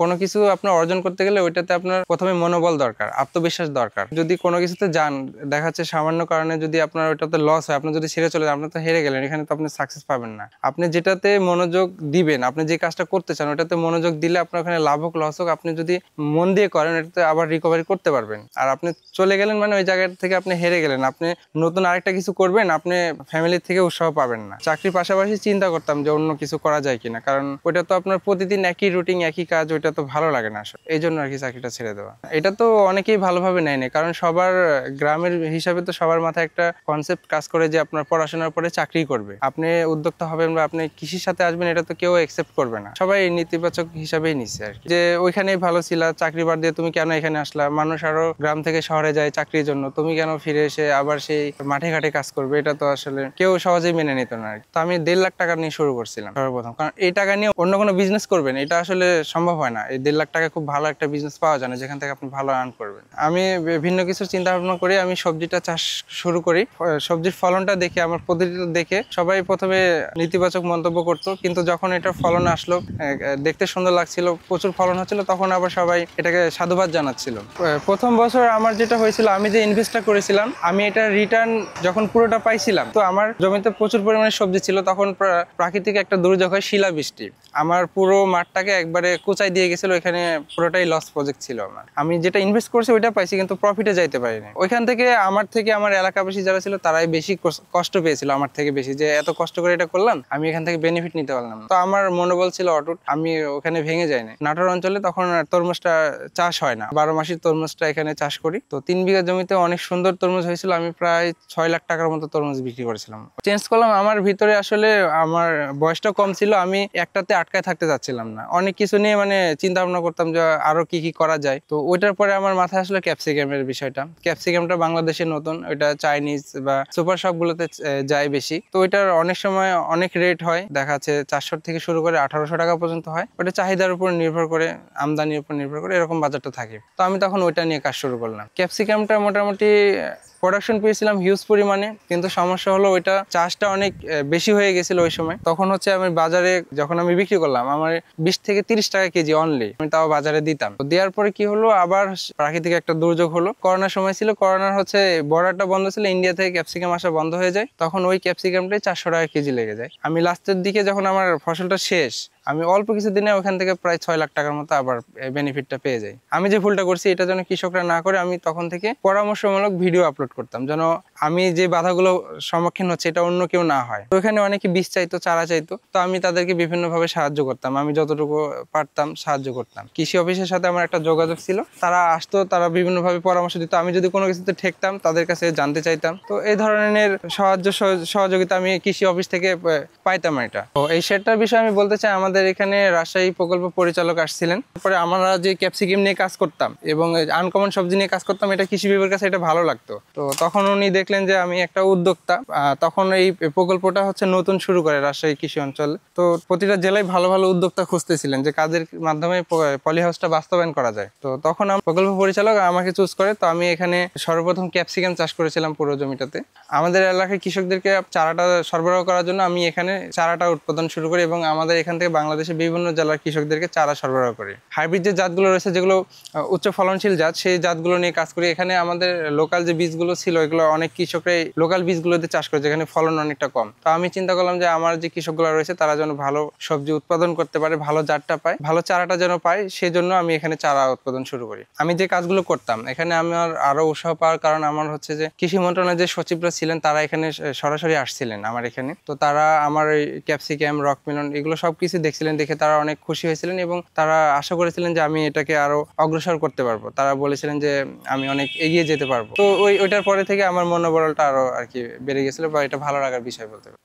কোনো কিছু আপনার অর্জন করতে গেলে ওইটাতে আপনার প্রথমে মনোবল দরকার, আত্মবিশ্বাস দরকার। যদি কোনো কিছুতে যান, দেখা যাচ্ছে সামান্য কারণে যদি আপনার ওইটাতে লস হয়, আপনি যদি ছেড়ে চলে যান, আপনি তো হেরে গেলেন, এখানে তো আপনি সাকসেস পাবেন না। আপনি যেটাতে মনোযোগ দিবেন, আপনি যে কাজটা করতে চান ওটাতে মনোযোগ দিলে আপনার ওখানে লাভ হোক লস হোক, আপনি যদি মন দিয়ে করেন এটাতে আবার রিকভারি করতে পারবেন। আর আপনি চলে গেলেন মানে ওই জায়গা থেকে আপনি হেরে গেলেন, আপনি নতুন আরেকটা কিছু করবেন, আপনি ফ্যামিলি থেকে উৎসাহ পাবেন না। চাকরির পাশাপাশি চিন্তা করতাম যে অন্য কিছু করা যায় কিনা, কারণ ওইটা তো আপনার প্রতিদিন একই রুটিন একই কাজ, ওইটা তো ভালো লাগে না আসলে। এই জন্য আর কি চাকরিটা ছেড়ে দেওয়া। এটা তো অনেকেই ভালোভাবে নেয় না, কারণ সবার গ্রামের হিসাবে তো সবার মাথায় একটা কনসেপ্ট কাজ করে যে আপনার পড়াশোনার পরে চাকরি করবে, আপনি উদ্যোক্তা হবেন বা আপনি কৃষির সাথে আসবেন, এটা তো কেউ একসেপ্ট করবে না। সবাই নেতিবাচক হিসাবেই নিচ্ছে আর কি, যে ওইখানেই ভালো ছিল, চাকরি বাদ দিয়ে তুমি কেন এখানে আসলা, মানুষ আরো গ্রাম থেকে শহরে যায় চাকরির জন্য, তুমি কেন ফিরে এসে আবার সেই মাঠে ঘাটে কাজ করবে, এটা তো আসলে কেউ সহজেই মেনে নিত না। তো আমি 1.5 লাখ টাকা নিয়ে শুরু করছিলাম সর্বপ্রথম, কারণ এই টাকা নিয়ে অন্য কোনো বিজনেস করবেন এটা আসলে সম্ভব হয় না। এই 1.5 লাখ টাকা খুব ভালো একটা বিজনেস পাওয়া যায় না যেখান থেকে আপনি ভালো আর্ন করবেন। আমি ভিন্ন কিছু চিন্তা ভাবনা করে আমি সবজিটা চাষ শুরু করি। সবজির ফলনটা দেখে, আমার পদ্ধতিটা দেখে সবাই প্রথমে নেতিবাচক মন্তব্য করতো, কিন্তু যখন এটা ফলন আসলো, দেখতে সুন্দর লাগছিল, প্রচুর ফলন হচ্ছিল, তখন আবার সবাই এটাকে সাধুবাদ জানাচ্ছিল। প্রথম বছর আমার যেটা হয়েছিল, আমি যে ইনভেস্টটা করেছিলাম, আমি এটা রিটার্ন যখন পুরোটা পাইছিলাম, তো আমার জমিতে প্রচুর পরিমাণে সবজি ছিল, তখন প্রাকৃতিক একটা দুর্যোগ হয়, শিলাবৃষ্টি, আমার পুরো মাঠটাকে একবারে কোচাই দিয়ে গেছিল, এখানে পুরোটাই লস প্রজেক্ট ছিল আমার। আমি যেটা ইনভেস্ট করছি ওইটা পাইছি, কিন্তু প্রফিটে যাইতে পারিনি। ওইখান থেকে আমার এলাকাবাসী যারা ছিল তারাই বেশি কষ্ট পেয়েছিল আমার থেকে বেশি, যে এত কষ্ট করে এটা করলাম, আমি এখান থেকে বেনিফিট নিতে পারলাম। তো আমার মনোবল ছিল অটুট, আমি ওখানে ভেঙে যাইনি। নাটোর অঞ্চলে তখন তরমুজটা চাষ হয় না, 12 মাসের তরমুজটা এখানে চাষ করি। তো 3 বিঘা জমিতে অনেক সুন্দর তরমুজ হয়েছিল, আমি প্রায় 6 লাখ টাকার মতো তরমুজ বিক্রি করেছিলাম। চেঞ্জ করলাম, আমার ভিতরে আসলে আমার বয়সটা কম ছিল, আমি একটাতে আটকায় থাকতে চাচ্ছিলাম না, অনেক কিছু নিয়ে মানে চিন্তা ভাবনা করতাম যে আরো কি কি করা যায়। তো ওইটার পরে আমার মাথায় আসলে ক্যাপসিকামের বিষয়টা। ক্যাপসিকামটা বাংলাদেশে নতুন, ওইটা চাইনিজ বা সুপার শপ গুলোতে যায় বেশি। তো ওইটার অনেক সময় অনেক রেট হয়, দেখা যাচ্ছে 400 থেকে শুরু করে 1800 টাকা পর্যন্ত হয়। ওটা চাহিদার উপর নির্ভর করে, আমদানির উপর নির্ভর করে এরকম বাজারটা থাকে। তো আমি তখন ওইটা নিয়ে কাজ শুরু করলাম। ক্যাপসিকামটা মোটামুটি প্রোডাকশন পেয়েছিলাম হিউজ পরিমাণে, কিন্তু সমস্যা হলো ওইটা চাষটা অনেক বেশি হয়ে গেছিল ওই সময়। তখন হচ্ছে আমি বাজারে যখন আমি বিক্রি করলাম, আমার 20 থেকে 30 টাকা কেজি অনলি, আমি তাও বাজারে দিতাম। তো দেওয়ার পরে কি হলো, আবার প্রাকৃতিক একটা দুর্যোগ হলো, করোনার সময় ছিল, করোনার হচ্ছে বর্ডারটা বন্ধ ছিল, ইন্ডিয়া থেকে ক্যাপসিকাম আসা বন্ধ হয়ে যায়, তখন ওই ক্যাপসিকামটাই 400 টাকা কেজি লেগে যায়। আমি লাস্টের দিকে যখন আমার ফসলটা শেষ, আমি অল্প কিছু দিনে ওখান থেকে প্রায় 6 লাখ টাকার মতো আবার বেনিফিটটা পেয়ে যাই। আমি যে ভুলটা করছি এটা যেন কৃষকরা না করে, আমি তখন থেকে পরামর্শমূলক ভিডিও আপলোড করতাম, যেন আমি যে বাধাগুলো সম্মুখীন হচ্ছে এটা অন্য কেউ না হয়। তো ওখানে অনেকে বীজ চাইতো, চারা চাইতো, তো আমি তাদেরকে বিভিন্নভাবে সাহায্য করতাম, আমি যতটুকু পারতাম সাহায্য করতাম। কৃষি অফিসের সাথে আমার একটা যোগাযোগ ছিল, তারা আসতো, তারা বিভিন্নভাবে পরামর্শ দিত, আমি যদি কোনো কিছুতে ঠেকতাম তাদের কাছে জানতে চাইতাম। তো এই ধরনের সহযোগিতা আমি কৃষি অফিস থেকে পাইতাম। এটা তো এই শেডটার বিষয়ে আমি বলতে চাই, আমাদের এখানে রাজশাহী প্রকল্প পরিচালক আসছিলেন, তারপরে আমরা যে ক্যাপসিকাম নিয়ে কাজ করতাম এবং আনকমন সবজি নিয়ে কাজ করতাম, এটা কৃষি বিভাগের কাছে এটা ভালো লাগতো। তো তখন উনি দেখলেন যে আমি একটা উদ্যোক্তা, তখন এই প্রকল্পটা হচ্ছে নতুন শুরু করে রাজশাহী কৃষি অঞ্চলে। তো প্রতিটা জেলায় ভালো ভালো উদ্যোক্তা খুঁজতেছিলেন যে কাজের মাধ্যমে পলি হাউসটা বাস্তবায়ন করা যায়। তো তখন প্রকল্প পরিচালক আমাকে চুজ করে। তো আমি এখানে সর্বপ্রথম ক্যাপসিকাম চাষ করেছিলাম পুরো জমিটাতে। আমাদের এলাকায় কৃষকদেরকে চারাটা সরবরাহ করার জন্য আমি এখানে চারাটা উৎপাদন শুরু করি এবং আমাদের এখান থেকে বাংলাদেশের বিভিন্ন জেলার কৃষকদেরকে চারা সরবরাহ করি। হাইব্রিড যে জাতগুলো রয়েছে, যেগুলো উচ্চ ফলনশীল জাত, সেই জাতগুলো নিয়ে কাজ করি। এখানে আমাদের লোকাল যে বীজগুলো ছিল, এগুলো অনেক কৃষকরাই লোকাল বীজগুলোতে চাষ করে, যেখানে ফলন অনেকটা কম। তো আমি চিন্তা করলাম যে আমার যে কৃষকগুলো রয়েছে তারা যেন ভালো সবজি উৎপাদন করতে পারে, ভালো জাতটা পায়, ভালো চারাটা যেন পায়, সেই জন্য আমি এখানে চারা উৎপাদন শুরু করি। আমি যে কাজগুলো করতাম এখানে আমার আরো উৎসাহ পাওয়ার কারণ আমার হচ্ছে যে কৃষি মন্ত্রণালয়ের যে সচিবরা ছিলেন তারা এখানে সরাসরি আসছিলেন আমার এখানে। তো তারা আমার এই ক্যাপসিকাম, রকমেলন এগুলো সবকিছু দেখছিলেন, দেখে তারা অনেক খুশি হয়েছিলেন এবং তারা আশা করেছিলেন যে আমি এটাকে আরো অগ্রসর করতে পারবো। তারা বলেছিলেন যে আমি অনেক এগিয়ে যেতে পারবো। তো ওইটার পরে থেকে আমার মনোবলটা আরো আর কি বেড়ে গেছিল, বা এটা ভালো লাগার বিষয় বলতে পারি।